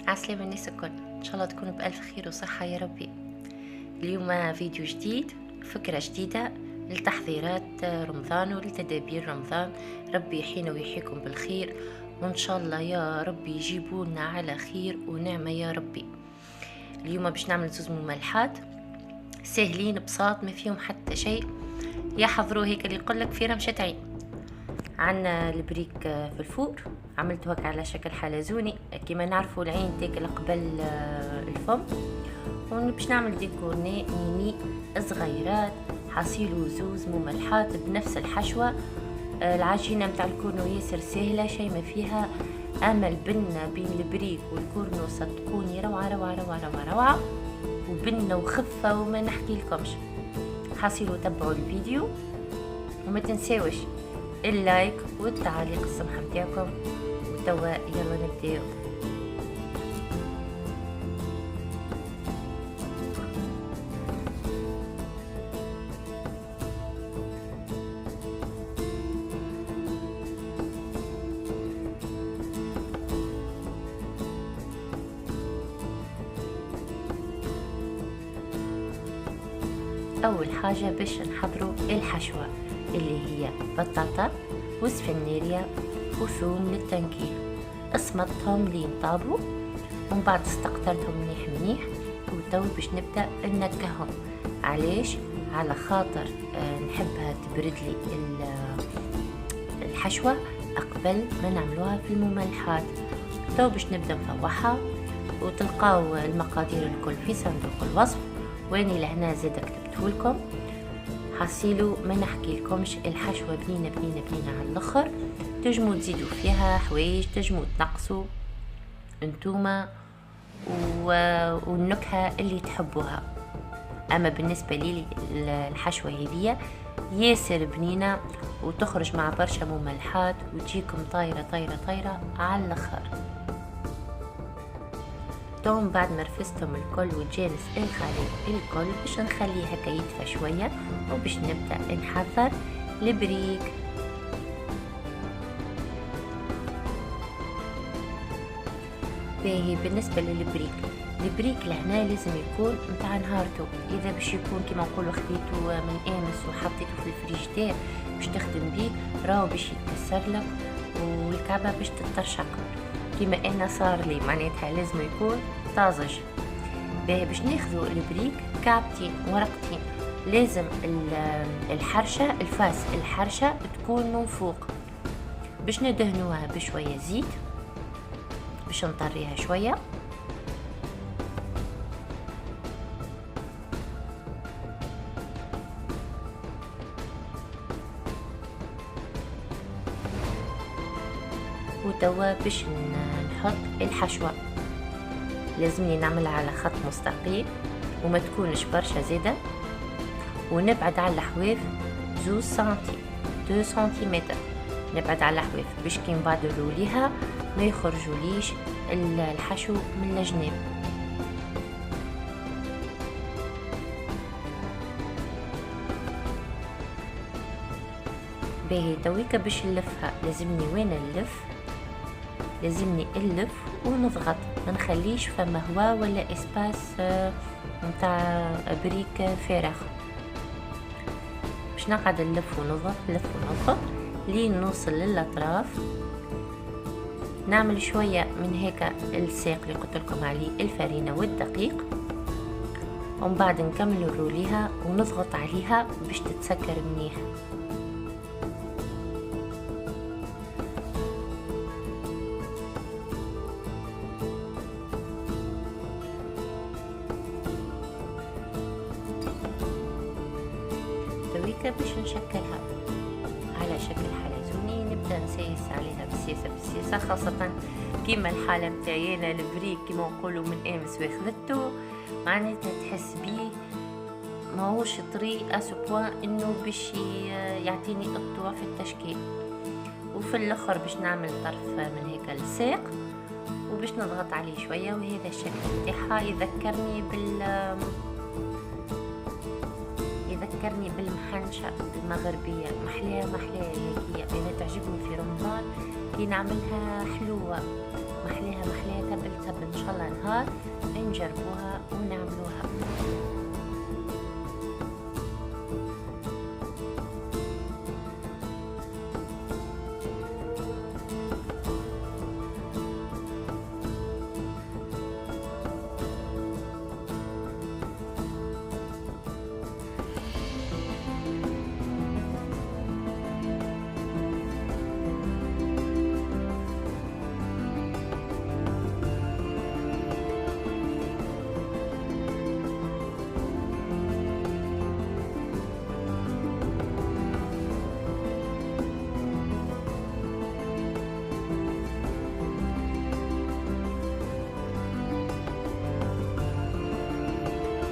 عسلامة الناس الكل، ان شاء الله تكونوا بألف خير وصحة يا ربي. اليوم فيديو جديد، فكرة جديدة لتحضيرات رمضان ولتدابير رمضان. ربي يحيينا ويحييكم بالخير، وان شاء الله يا ربي يجيبونا على خير ونعمة يا ربي. اليوم باش نعمل زوز مملحات سهلين بساط ما فيهم حتى شيء، يحضروا هيك اللي يقولك في رمشة عين. عنا البريك في الفور، عملته هكا على شكل حلزوني كما نعرفوا العين تاكل قبل الفم. وباش نعمل ديكور نيني صغيرات، حصيلو زوز مملحات بنفس الحشوة. العجينة متاع الكورنو ياسر سهلة، شي ما فيها. امل بنا بين البريك والكورنو صدقوني روعة روعة روعة روعة روعة، وبنا وخفة وما نحكي لكمش. حصيلو تبعوا الفيديو وما تنساوش اللايك والتعليق السمحة متاعكم. وتوا يلا نبداو. اول حاجة باش نحضروا الحشوة اللي هي بطاطا وسفناريا وثوم للتنكير. اسمطهم لين طابوا ومن بعد استقطرتهم منيح منيح. وتو باش نبدا ننكههم. علاش؟ على خاطر نحبها تبرد لي الحشوة قبل ما نعملوها في المملحات. تو باش نبدا نفوحها، وتلقاو المقادير الكل في صندوق الوصف، واني لهنا زاد كتبته لكم. حصيلو ما نحكي لكمش، الحشوة بنينة بنينة بنينة على الاخر. تجمو تزيدوا فيها حوايج، تجمو تنقصوا انتوما والنكهة اللي تحبوها. اما بالنسبة لي الحشوة هذه ياسر بنينة وتخرج مع برشا مملحات وتجيكم طايرة طايرة طايرة على الاخر. توم بعد ما رفستهم الكل وتجانس الخليط الكل باش نخليه هكا يدفى شوية، وباش نبدأ نحضر البريك. باهي بالنسبة البريك لهنا لازم يكون متاع نهارته. اذا باش يكون كما نقولوا خديته من امس وحطيته في الفريجيدير باش تخدم بيه، راهو باش يتكسر لك والكعبة باش تترشق كما ان صار لي، معناتها لازم يكون طازج. باهي باش ناخذوا البريك كعبتين ورقتين. لازم الحرشة الفاس الحرشة تكون من فوق. باش ندهنوها بشوية زيت باش نطريها شوية. وتوا باش نحط الحشوة. لازمني نعملها على خط مستقيم وما تكونش برشا زيادة، ونبعد على الحواف 2 سنتيمتر. نبعد على الحواف باش كي نبادروا ليها ما يخرجوليش الحشو من الجناب. باهي تويكا باش نلفها لازمني وين نلف، لازمني نلف ونضغط، ما نخليش فما هواء ولا اسباس نتاع بريك فارغ. باش نقعد نلف ونضغط نلف ونضغط لين نوصل للاطراف. نعمل شويه من هيك الساق اللي قلت لكم عليه الفرينه والدقيق، ومن بعد نكمل نروليها ونضغط عليها باش تتسكر منيح. باش نشكلها على شكل حلزوني. نبدا نسيس عليها بالسياسه خاصه كيما الحاله متاعي انا البريك كيما نقولوا من امس واخذته، معناتها تحس بيه ماهوش طري اسبوان انه باش يعطيني الطوع في التشكيل. وفي الاخر باش نعمل طرف من هيك الساق وباش نضغط عليه شويه، وهذا الشكل تاعها يذكرني بالمحنشة المغربية. محلاها هيك، أنا تعجبني في رمضان كي نعملها حلوة محليها تبل تبل. ان شاء الله نهار نجربوها ونعملوها.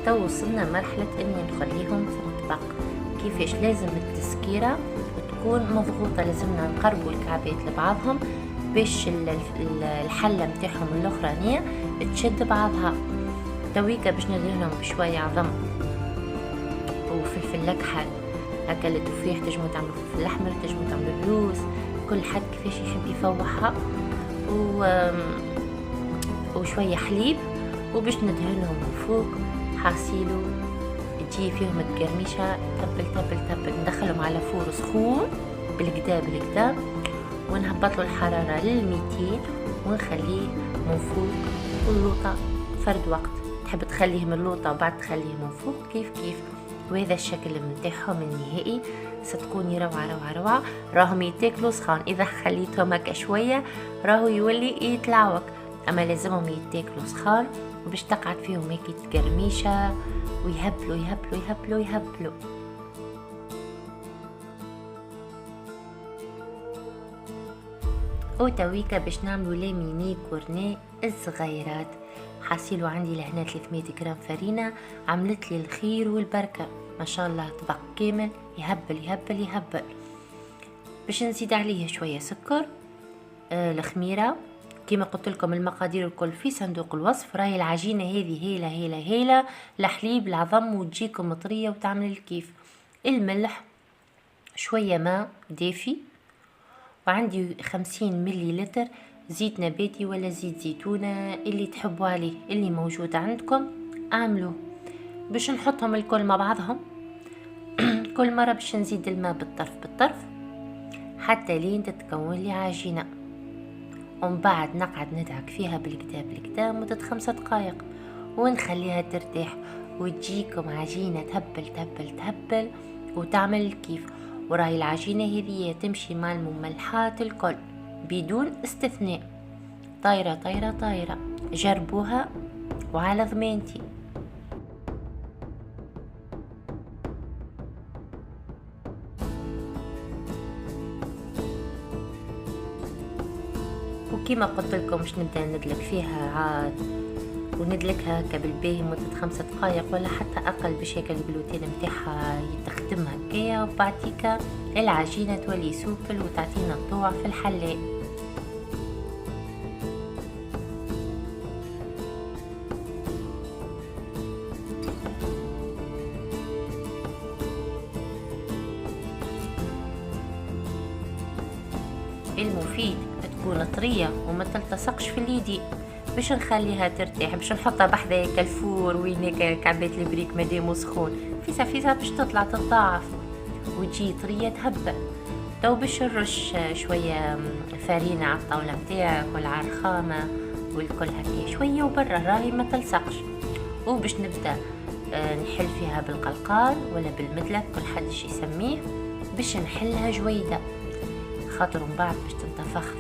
تو وصلنا مرحلة اني نخليهم في الطبق. كيفاش؟ لازم التسكيرة تكون مضغوطة، لازمنا نقربوا الكعبات لبعضهم باش الحلة متاعهم الاخرانية تشد بعضها. تويكا باش ندهنهم بشوية عظم وفلفل اكحل، هكا التفاح تجمو تعملوا فلفل احمر، تجمو تعملوا لوز، كل حد كيفاش يحب يفوحها، وشوية حليب، وباش ندهنهم من فوق حاصيلو تجي فيهم القرميشة تبل تبل تبل. ندخلهم على فور سخون بالكدا ونهبط له الحرارة لل200 ونخليه من فوق اللوطة فرد وقت. تحب تخليه من اللوطة وبعد تخليه من فوق كيف. وهذا الشكل متاعهم النهائي. ستكوني روعة. راهم يتاكلوا سخان، اذا خليتهم هكا شوية راهو يولي يتلعوك، اما لازمهم يتاكلوا سخان باش تقعد فيهم هيك تقرميشة ويهبلوا. وتويكا باش نعملوا لاميني كورني الصغيرات. حاسيلو عندي لهنا 300 جرام فرينة، عملت لي الخير والبركة ما شاء الله. طبق كامل يهبل. باش نزيد عليه شوية سكر، الخميرة كما قلت لكم المقادير الكل في صندوق الوصف. راهي العجينة هذه هيلة الحليب العظم وتجيكم طرية وتعمل الكيف. الملح، شوية ماء دافي، وعندي 50 مليلتر زيت نباتي ولا زيت زيتونة اللي تحبوا عليه، اللي موجود عندكم اعملوه. باش نحطهم الكل مع بعضهم كل مرة باش نزيد الماء بالطرف حتى لين تتكون لي عجينة، ومن بعد نقعد ندعك فيها بالكدا مدة 5 دقائق ونخليها ترتاح، وتجيكم عجينة تهبل وتعمل الكيف. وراهي العجينة هذه تمشي مع المملحات الكل بدون استثناء، طايرة. جربوها وعلى ضمانتي. وكما قلت لكم باش نبدا ندلك فيها عاد، وندلكها هكا بالباهي مدة 5 دقائق ولا حتى اقل باش هكا الجلوتين متاعها يتخدم هكايا، وبعديكا العجينة تولي سوبل وتعطينا الطوع في الحلة. المفيد تكون طرية وما تلتصقش في اليدين باش نخليها ترتاح، باش نحطها بحذا هكا الفور وين هكا كعبات البريك مادامو سخون فيسا باش تطلع تتضاعف وتجي طرية تهبل. تو باش نرش شوية فرينة على الطاولة متاعك ولا على الرخامة والكل هكا شوية وبرا راهي ما تلصقش. وباش نبدأ نحل فيها بالقلقال ولا بالمدلك كل حد يسميه، باش نحلها جويدة خاطر من بعد باش تنتفخ في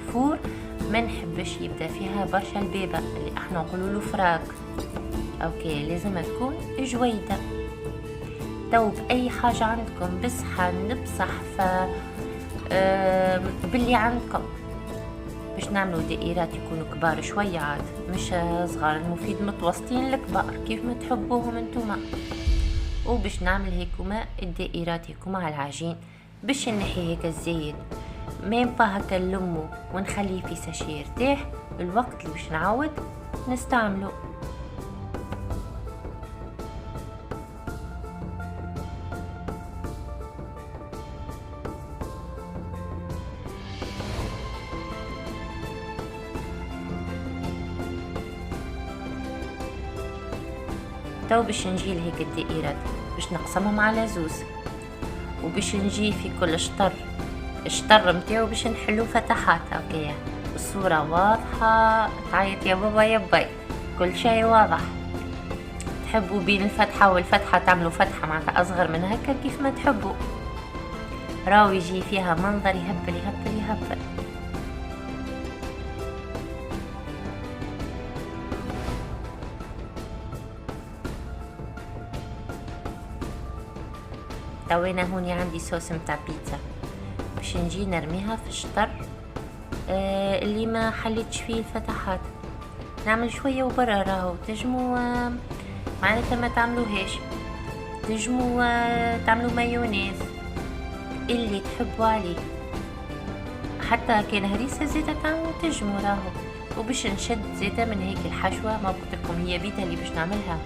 الفور. ما نحبش يبدا فيها برشا البيبة اللي احنا نقولوا له فراك. اوكي لازم تكون جويدة. تو باي حاجة عندكم بصحن بصحفة باللي عندكم باش نعملوا دائرات يكونوا كبار شوية عاد مش صغار، المفيد متوسطين الكبار كيف ما تحبوهم انتوما. وباش نعمل هيكما الدائرات هيكما على العجين باش نحي هيك الزايد ميم با هكا نلمو ونخليه في ساشي يرتاح الوقت اللي باش نعاود نستعمله. تو باش نجي لهيك الدائرات باش نقسمهم على زوز، وباش نجي في كل الشطر متاعو باش نحلو فتحات هكايا. الصورة واضحة، تعيط يا بابا يا باي، كل شيء واضح. تحبوا بين الفتحة والفتحة تعملوا فتحة معناتها أصغر من هكا كيف ما تحبوا، راو يجي فيها منظر يهبل يهبل يهبل. توينا هوني عندي صوص متاع بيتزا باش نجي نرميها في الشطر اللي ما حليتش فيه الفتحات. نعمل شوية وبرا، راهو تجمو معناتها ما تعملوهاش، تجمو تعملوا مايونيز اللي تحبوا عليه، حتى كان هريسة زيادة تعملوا تجمو راهو. وباش نشد زيادة من هيك الحشوة، ما قلتلكم هي بيتها اللي باش نعملها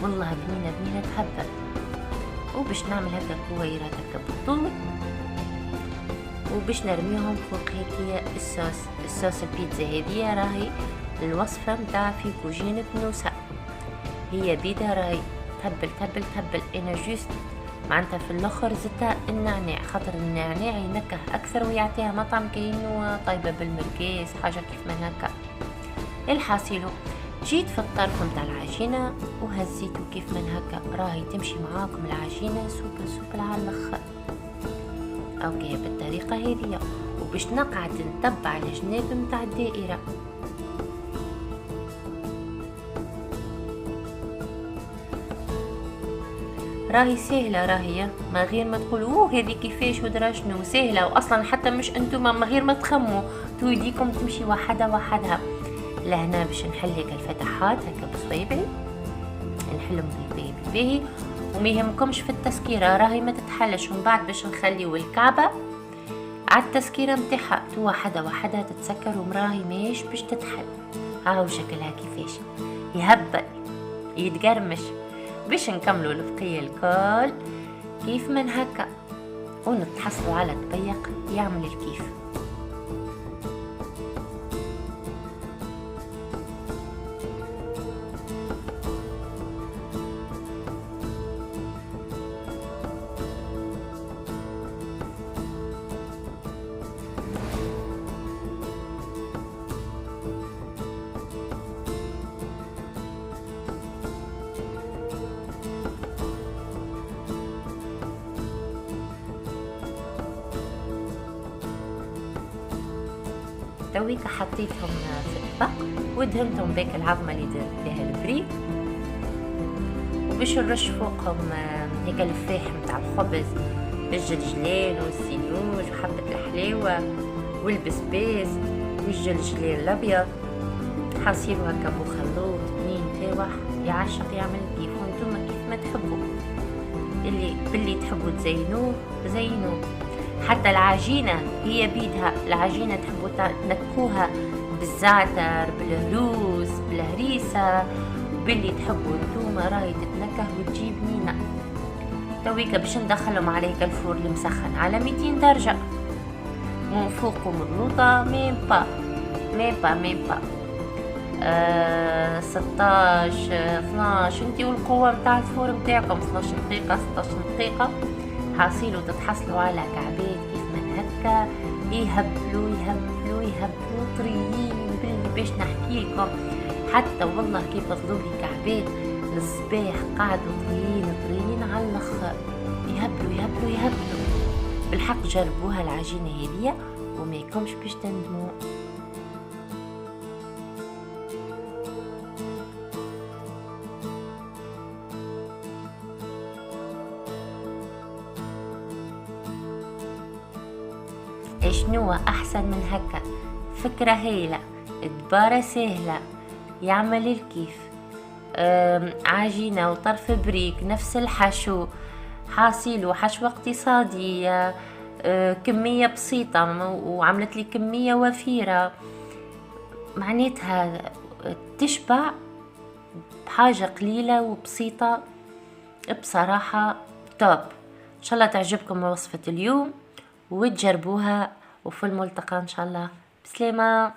والله بنينة بنينة تهبل. وباش نعمل هكا كويرات هكا بالطول، وباش نرميهم فوق هيك الصوص البيتزا. هذه راهي الوصفة متاع في كوجينة نوسة، هي بيدا راهي تهبل تهبل تهبل. انا جوست معناتها في الاخر زدت النعناع، خاطر النعناع ينكه اكثر ويعطيها مطعم كأنه طيبة بالمركز حاجة كيف من هكا. الحاصلو جيت في الطرف متاع العجينة وهزيته كيف من هكا، راهي تمشي معاكم العجينة سوبل على الاخر. اوكي بالطريقة هذه، وباش نقعد نتبع الجناب متاع الدائرة. راهي سهلة، راهي ما غير ما تقولوا هذه كيفاش ودرا شنو، سهلة. واصلا حتى مش انتم ما غير ما تخموا تو يديكم تمشي واحدة واحدها. لهنا باش نحل هيك الفتحات هكا بصويبعي، نحلهم بالباهي وما يهمكمش في التسكيرة، راهي ما تتحلش. ومن بعد باش نخليو الكعبة على التسكيرة متاعها تو واحدة واحدة تتسكر، ومراهي ماهيش باش تتحل. هاو شكلها كيفاش يهبل يتقرمش. باش نكملوا البقية الكل كيف من هكا ونتحصلوا على طبيق يعمل الكيف. تويك حطيتهم في الطبق ودهنتهم بيك العظمة اللي درت فيها البريك، وباش نرش فوقهم هيك الفاح متاع الخبز بالجلجلان والسينوج وحبة الحلاوة والبسباس والجلجلان الابيض. حاصيرو هكا بخلوط بنين فاوح يعشق يعمل كيف، وانتم كيف ما تحبوا، اللي باللي تحبوا تزينوه زينوه. حتى العجينة هي بيدها، العجينة تحبوا تنكوها بالزعتر بالهروس بالهريسة باللي تحبوا انتوما، راهي تتنكه وتجيب بنينة. تويكا باش ندخلهم على هيك الفور المسخن على 200 درجة، من فوق مضغوطة ميم با 16 12 انتي والقوة متاع الفور متاعكم، 12 دقيقة 16 دقيقة. حاصيلوا تتحصلوا على كعبات كيف من هكا يهبلوا يهبلوا يهبلوا طريين باللي باش نحكي لكم. حتى والله كيف طلبوا لي كعبات للصباح قعدوا طريين على الاخر، يهبلوا يهبلوا يهبلوا. بالحق جربوها العجينة هذية وما يكونش باش تندموا. شنو احسن من هكا؟ فكرة هايلة، دبارة سهلة، يعمل الكيف. عجينة وطرف بريك نفس الحشو، حاصيل وحشوة اقتصادية، كمية بسيطة وعملت لي كمية وفيرة، معناتها تشبع بحاجة قليلة وبسيطة بصراحة توب. ان شاء الله تعجبكم وصفة اليوم وتجربوها، وفي الملتقى ان شاء الله. بسلامة.